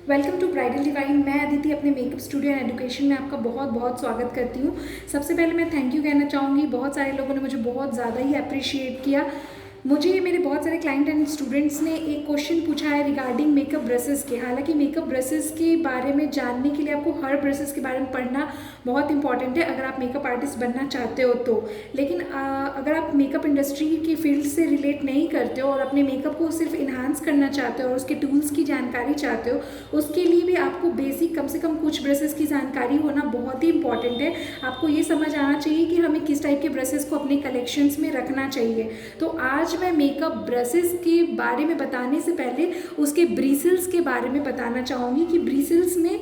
Welcome to bridal divine. मैं अदिति अपने makeup studio and education में आपका बहुत बहुत स्वागत करती हूँ। सबसे पहले मैं थैंक यू कहना चाहूँगी। बहुत सारे लोगों ने मुझे बहुत ज़्यादा ही अप्रिशिएट किया। मुझे मेरे बहुत सारे क्लाइंट एंड स्टूडेंट्स ने एक क्वेश्चन पूछा है रिगार्डिंग मेकअप ब्रशेज़ के। हालांकि मेकअप ब्रशेज़ के बारे में जानने के लिए आपको हर ब्रशेज़ के बारे में पढ़ना बहुत इंपॉर्टेंट है अगर आप मेकअप आर्टिस्ट बनना चाहते हो तो। लेकिन अगर आप मेकअप इंडस्ट्री की फील्ड से रिलेट नहीं करते हो और अपने मेकअप को सिर्फ इन्हांस करना चाहते हो और उसके टूल्स की जानकारी चाहते हो, उसके लिए भी आपको बेसिक कम से कम कुछ ब्रशेज़ की जानकारी होना बहुत ही इंपॉर्टेंट है। आपको ये समझ आना चाहिए कि हमें किस टाइप के ब्रशेज़ को अपने कलेक्शंस में रखना चाहिए। तो आज मैं मेकअप ब्रशेस के बारे में बताने से पहले उसके ब्रिसल्स के बारे में बताना चाहूँगी कि ब्रिसल्स में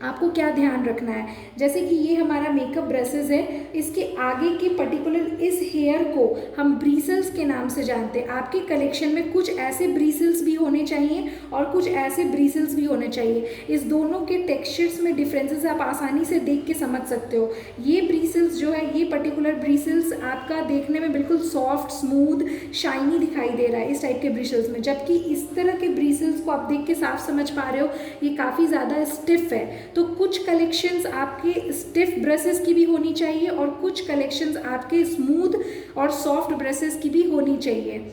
आपको क्या ध्यान रखना है। जैसे कि ये हमारा मेकअप ब्रशेज़ है, इसके आगे के पर्टिकुलर इस हेयर को हम ब्रिसल्स के नाम से जानते हैं। आपके कलेक्शन में कुछ ऐसे ब्रिसल्स भी होने चाहिए और कुछ ऐसे ब्रिसल्स भी होने चाहिए। इस दोनों के टेक्सचर्स में डिफरेंसेस आप आसानी से देख के समझ सकते हो। ये ब्रिसल्स जो है, ये पर्टिकुलर ब्रिसल्स आपका देखने में बिल्कुल सॉफ्ट, स्मूथ, शाइनी दिखाई दे रहा है इस टाइप के ब्रिसल्स में, जबकि इस तरह के ब्रिसल्स को आप देख के साफ समझ पा रहे हो ये काफ़ी ज़्यादा स्टिफ है। तो कुछ कलेक्शंस आपके स्टिफ ब्रशेस की भी होनी चाहिए और कुछ कलेक्शंस आपके स्मूथ और सॉफ्ट ब्रशेस की भी होनी चाहिए।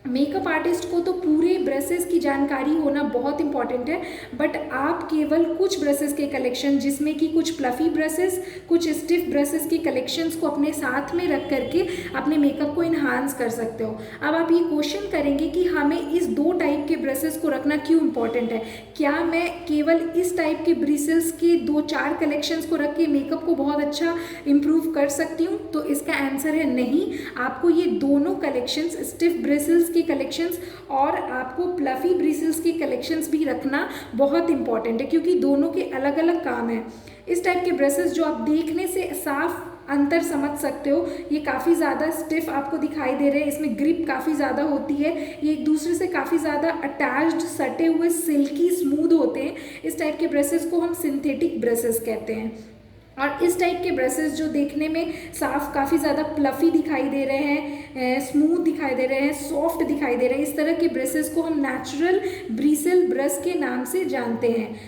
मेकअप आर्टिस्ट को तो पूरे ब्रशेस की जानकारी होना बहुत इंपॉर्टेंट है, बट आप केवल कुछ ब्रशेस के कलेक्शन, जिसमें कि कुछ प्लफी ब्रशेस, कुछ स्टिफ ब्रशेस के कलेक्शंस को अपने साथ में रख करके अपने मेकअप को इन्हांस कर सकते हो। अब आप ये क्वेश्चन करेंगे कि हमें इस दो टाइप के ब्रशेस को रखना क्यों इंपॉर्टेंट है। क्या मैं केवल इस टाइप के ब्रिसल्स के 2-4 कलेक्शंस को रख के मेकअप को बहुत अच्छा इम्प्रूव कर सकती हूँ? तो इसका आंसर है नहीं। आपको ये दोनों कलेक्शंस, स्टिफ ब्रिसल्स के कलेक्शंस और आपको प्लफी ब्रिसल्स के कलेक्शंस भी रखना बहुत इंपॉर्टेंट है, क्योंकि दोनों के अलग अलग काम हैं। इस टाइप के ब्रशेस जो आप देखने से साफ अंतर समझ सकते हो, ये काफ़ी ज़्यादा स्टिफ आपको दिखाई दे रहे हैं, इसमें ग्रिप काफ़ी ज़्यादा होती है, ये एक दूसरे से काफ़ी ज़्यादा अटैच्ड, सटे हुए, सिल्की, स्मूथ होते हैं। इस टाइप के ब्रशेस को हम सिंथेटिक ब्रशेस कहते हैं। और इस टाइप के ब्रशेस जो देखने में साफ काफ़ी ज़्यादा प्लफी दिखाई दे रहे हैं, स्मूथ दिखाई दे रहे हैं, सॉफ्ट दिखाई दे रहे हैं, इस तरह के ब्रशेस को हम नेचुरल ब्रिसल ब्रश के नाम से जानते हैं।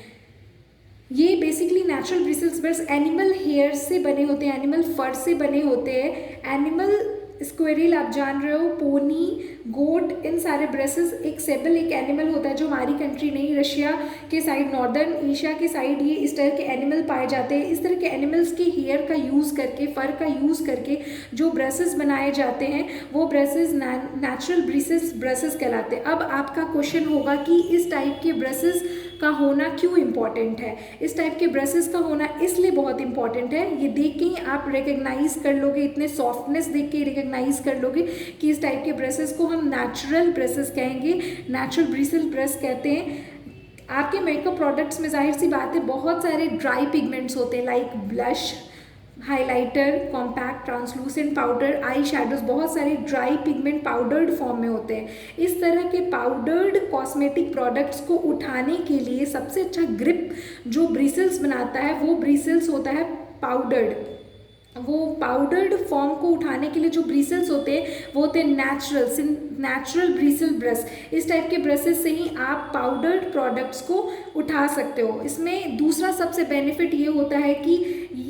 ये basically natural bristles brush animal hair से बने होते हैं, एनिमल फर से बने होते हैं। एनिमल स्क्वेरिल आप जान रहे हो, पोनी, गोट, इन सारे ब्रशेस। एक सेबल एक एनिमल होता है जो हमारी कंट्री नहीं, रशिया के साइड, नॉर्दर्न एशिया के साइड ये इस तरह के एनिमल पाए जाते हैं। इस तरह के एनिमल्स के हेयर का यूज़ करके, फर का यूज़ करके जो ब्रशेस बनाए जाते हैं वो ब्रशेस नेचुरल ब्रशेस कहलाते हैं। अब आपका क्वेश्चन होगा कि इस टाइप के ब्रशेस का होना क्यों इम्पॉर्टेंट है। इस टाइप के ब्रशेस का होना इसलिए बहुत इंपॉर्टेंट है, ये देख के ही आप रिकग्नाइज कर लोगे, इतने सॉफ्टनेस देख के रिकग्नाइज कर लोगे कि इस टाइप के ब्रशेस को हम नेचुरल ब्रशेस कहेंगे, नेचुरल ब्रिसल ब्रश कहते हैं। आपके मेकअप प्रोडक्ट्स में जाहिर सी बात है बहुत सारे ड्राई पिगमेंट्स होते हैं, like blush, highlighter, compact, translucent powder, eye shadows, बहुत सारे ड्राई पिगमेंट पाउडर्ड फॉर्म में होते हैं। इस तरह के पाउडर्ड कॉस्मेटिक प्रोडक्ट्स को उठाने के लिए सबसे अच्छा ग्रिप जो ब्रिसल्स बनाता है वो ब्रिसल्स होता है पाउडर्ड। वो पाउडर्ड फॉर्म को उठाने के लिए जो ब्रिसल्स होते हैं वो होते हैं नेचुरल ब्रिसल ब्रश। इस टाइप के ब्रशेस से ही आप पाउडर्ड प्रोडक्ट्स को उठा सकते हो। इसमें दूसरा सबसे बेनिफिट ये होता है कि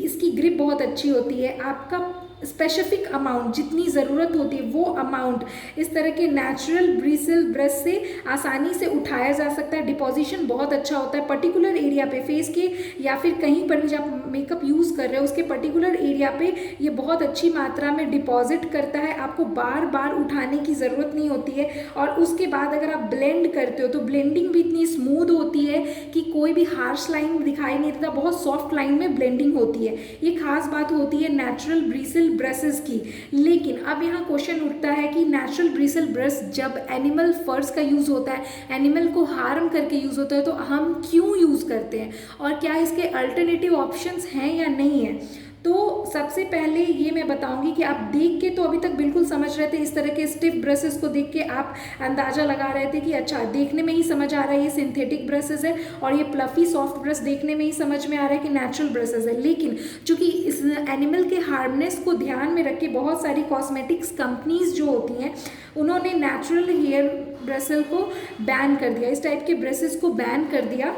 इसकी ग्रिप बहुत अच्छी होती है। आपका स्पेसिफिक अमाउंट, जितनी ज़रूरत होती है वो अमाउंट इस तरह के नेचुरल ब्रिसल ब्रश से आसानी से उठाया जा सकता है। डिपोजिशन बहुत अच्छा होता है पर्टिकुलर एरिया पे, फेस के या फिर कहीं पर भी जब मेकअप यूज़ कर रहे हो उसके पर्टिकुलर एरिया पे ये बहुत अच्छी मात्रा में डिपॉजिट करता है। आपको बार बार उठाने की ज़रूरत नहीं होती है। और उसके बाद अगर आप ब्लेंड करते हो तो ब्लेंडिंग भी इतनी स्मूथ होती है कि कोई भी हार्श लाइन दिखाई नहीं देता, बहुत सॉफ्ट लाइन में ब्लेंडिंग होती है। ये खास बात होती है नेचुरल ब्रिसल ब्रशेस की। लेकिन अब यहाँ क्वेश्चन उठता है कि नेचुरल ब्रिसल ब्रश जब एनिमल फर्स का यूज़ होता है, एनिमल को हार्म करके यूज़ होता है, तो हम क्यों यूज़ करते हैं और क्या इसके अल्टरनेटिव ऑप्शंस हैं या नहीं है। तो सबसे पहले ये मैं बताऊंगी कि आप देख के तो अभी तक बिल्कुल समझ रहे थे, इस तरह के स्टिफ ब्रशेस को देख के आप अंदाज़ा लगा रहे थे कि अच्छा देखने में ही समझ आ रहा है ये सिंथेटिक ब्रशेस है, और ये प्लफी सॉफ्ट ब्रश देखने में ही समझ में आ रहा है कि नेचुरल ब्रशेस है। लेकिन चूंकि इस एनिमल के हार्मनेस को ध्यान में रख के बहुत सारी कॉस्मेटिक्स कंपनीज जो होती हैं उन्होंने नेचुरल हेयर ब्रशेस को बैन कर दिया, इस टाइप के ब्रशेस को बैन कर दिया।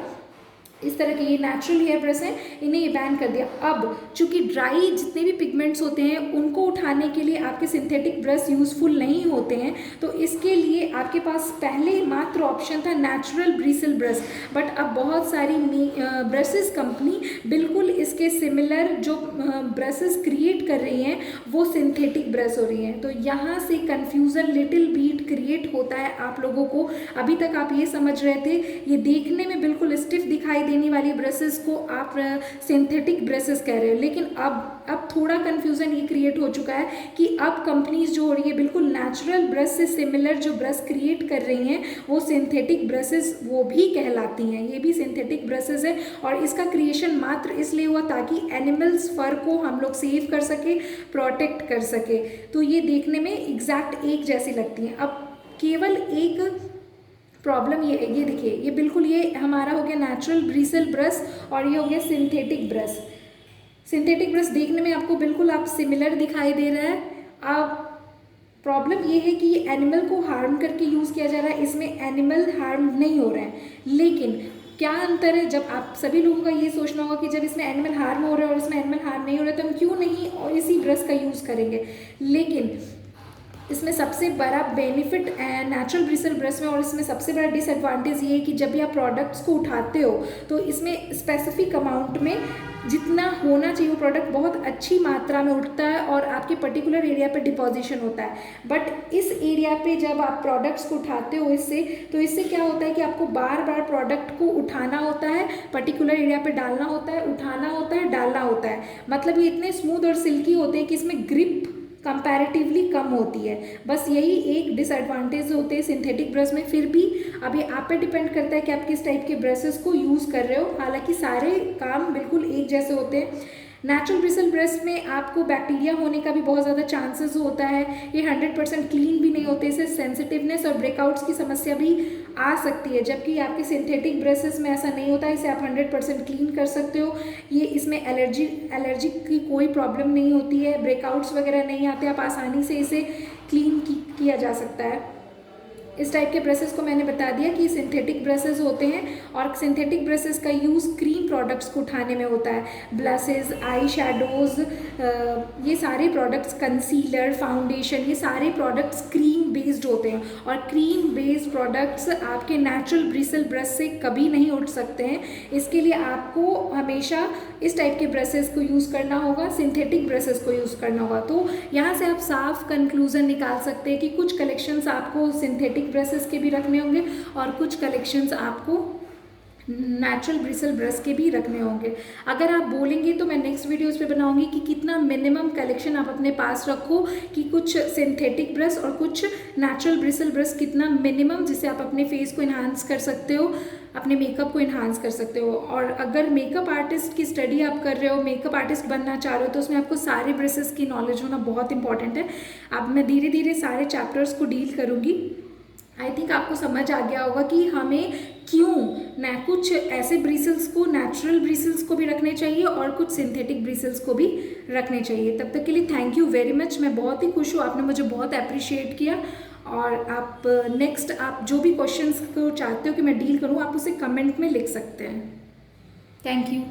इस तरह के ये नेचुरल हेयर ब्रश हैं, इन्हें ये बैन कर दिया। अब चूंकि ड्राई जितने भी पिगमेंट्स होते हैं उनको उठाने के लिए आपके सिंथेटिक ब्रश यूज़फुल नहीं होते हैं, तो इसके लिए आपके पास पहले मात्र ऑप्शन था नेचुरल ब्रिसल ब्रश। बट अब बहुत सारी ब्रशेस कंपनी बिल्कुल इसके सिमिलर जो ब्रशेस क्रिएट कर रही हैं वो सिंथेटिक ब्रश हो रही हैं। तो यहाँ से कन्फ्यूज़न लिटिल बीट क्रिएट होता है आप लोगों को। अभी तक आप ये समझ रहे थे ये देखने में बिल्कुल स्टिफ दिखाई देने वाली ब्रशेस को आप सिंथेटिक ब्रशेस कह रहे हो, लेकिन अब थोड़ा कन्फ्यूज़न ये क्रिएट हो चुका है कि अब कंपनीज जो हो रही है बिल्कुल नेचुरल ब्रश से सिमिलर जो ब्रश क्रिएट कर रही हैं वो सिंथेटिक ब्रशेस वो भी कहलाती हैं, ये भी सिंथेटिक ब्रशेस है। और इसका क्रिएशन मात्र इसलिए हुआ ताकि एनिमल्स फर को हम लोग सेव कर सके, प्रोटेक्ट कर सके। तो ये देखने में एग्जैक्ट एक जैसी लगती हैं। अब केवल एक प्रॉब्लम ये देखिए, ये बिल्कुल ये हमारा हो गया नेचुरल ब्रिसल ब्रश और ये हो गया सिंथेटिक ब्रश। सिंथेटिक ब्रश देखने में आपको बिल्कुल आप सिमिलर दिखाई दे रहा है। अब प्रॉब्लम ये है कि ये एनिमल को हार्म करके यूज़ किया जा रहा है, इसमें एनिमल हार्म नहीं हो रहे हैं। लेकिन क्या अंतर है, जब आप सभी लोगों का ये सोचना होगा कि जब इसमें एनिमल हार्म हो रहा है और इसमें एनिमल हार्म नहीं हो रहा है तो हम क्यों नहीं और इसी ब्रश का यूज़ करेंगे। लेकिन इसमें सबसे बड़ा बेनिफिट नेचुरल ब्रिसल ब्रश में और इसमें सबसे बड़ा डिसएडवांटेज ये है कि जब भी आप प्रोडक्ट्स को उठाते हो तो इसमें स्पेसिफिक अमाउंट में जितना होना चाहिए वो प्रोडक्ट बहुत अच्छी मात्रा में उठता है और आपके पर्टिकुलर एरिया पे डिपॉजिशन होता है। बट इस एरिया पे जब आप प्रोडक्ट्स को उठाते हो तो इससे क्या होता है कि आपको बार बार प्रोडक्ट को उठाना होता है, पर्टिकुलर एरिया पे डालना होता है, उठाना होता है, डालना होता है। मतलब ये इतने स्मूथ और सिल्की होते हैं कि इसमें ग्रिप कंपैरेटिवली कम होती है। बस यही एक डिसएडवांटेज होते हैं सिंथेटिक ब्रश में। फिर भी अभी आप पे डिपेंड करता है कि आप किस टाइप के ब्रशेस को यूज़ कर रहे हो, हालांकि सारे काम बिल्कुल एक जैसे होते हैं। नेचुरल ब्रिसल ब्रश में आपको बैक्टीरिया होने का भी बहुत ज़्यादा चांसेस होता है, ये 100% क्लीन भी नहीं होते, इससे सेंसिटिवनेस और ब्रेकआउट्स की समस्या भी आ सकती है। जबकि आपके सिंथेटिक ब्रशेस में ऐसा नहीं होता है, इसे आप 100% क्लीन कर सकते हो। ये इसमें एलर्जी की कोई प्रॉब्लम नहीं होती है, ब्रेकआउट्स वगैरह नहीं आते, आप आसानी से इसे क्लीन किया जा सकता है। इस टाइप के ब्रशेस को मैंने बता दिया कि सिंथेटिक ब्रशेस होते हैं और सिंथेटिक ब्रशेस का यूज़ क्रीम प्रोडक्ट्स को उठाने में होता है। ब्लशेस, आई शैडोज़, ये सारे प्रोडक्ट्स, कंसीलर, फाउंडेशन, ये सारे प्रोडक्ट्स क्रीम बेस्ड होते हैं और क्रीम बेस्ड प्रोडक्ट्स आपके नेचुरल ब्रिसल ब्रश से कभी नहीं उठ सकते हैं। इसके लिए आपको हमेशा इस टाइप के ब्रशेस को यूज़ करना होगा, सिंथेटिक ब्रशेस को यूज़ करना होगा। तो यहाँ से आप साफ कंक्लूजन निकाल सकते हैं कि कुछ कलेक्शंस आपको सिंथेटिक ब्रशेस के भी रखने होंगे और कुछ कलेक्शंस आपको नेचुरल ब्रिसल ब्रश के भी रखने होंगे। अगर आप बोलेंगे तो मैं नेक्स्ट वीडियोस पे बनाऊंगी कि कितना मिनिमम कलेक्शन आप अपने पास रखो, कि कुछ सिंथेटिक ब्रश और कुछ नेचुरल ब्रिसल ब्रश कितना मिनिमम, जिससे आप अपने फेस को इन्हांस कर सकते हो, अपने मेकअप को इन्हांस कर सकते हो। और अगर मेकअप आर्टिस्ट की स्टडी आप कर रहे हो, मेकअप आर्टिस्ट बनना चाह रहे हो, तो उसमें आपको सारे ब्रशेस की नॉलेज होना बहुत इंपॉर्टेंट है। अब मैं धीरे धीरे सारे चैप्टर्स को डील करूँगी। आई थिंक आपको समझ आ गया होगा कि हमें क्यों ना कुछ ऐसे ब्रिसल्स को, नेचुरल ब्रिसल्स को भी रखने चाहिए और कुछ सिंथेटिक ब्रिसल्स को भी रखने चाहिए। तब तक के लिए थैंक यू वेरी मच। मैं बहुत ही खुश हूँ, आपने मुझे बहुत अप्रिशिएट किया। और आप नेक्स्ट आप जो भी क्वेश्चंस को चाहते हो कि मैं डील करूँ, आप उसे कमेंट में लिख सकते हैं। Thank you.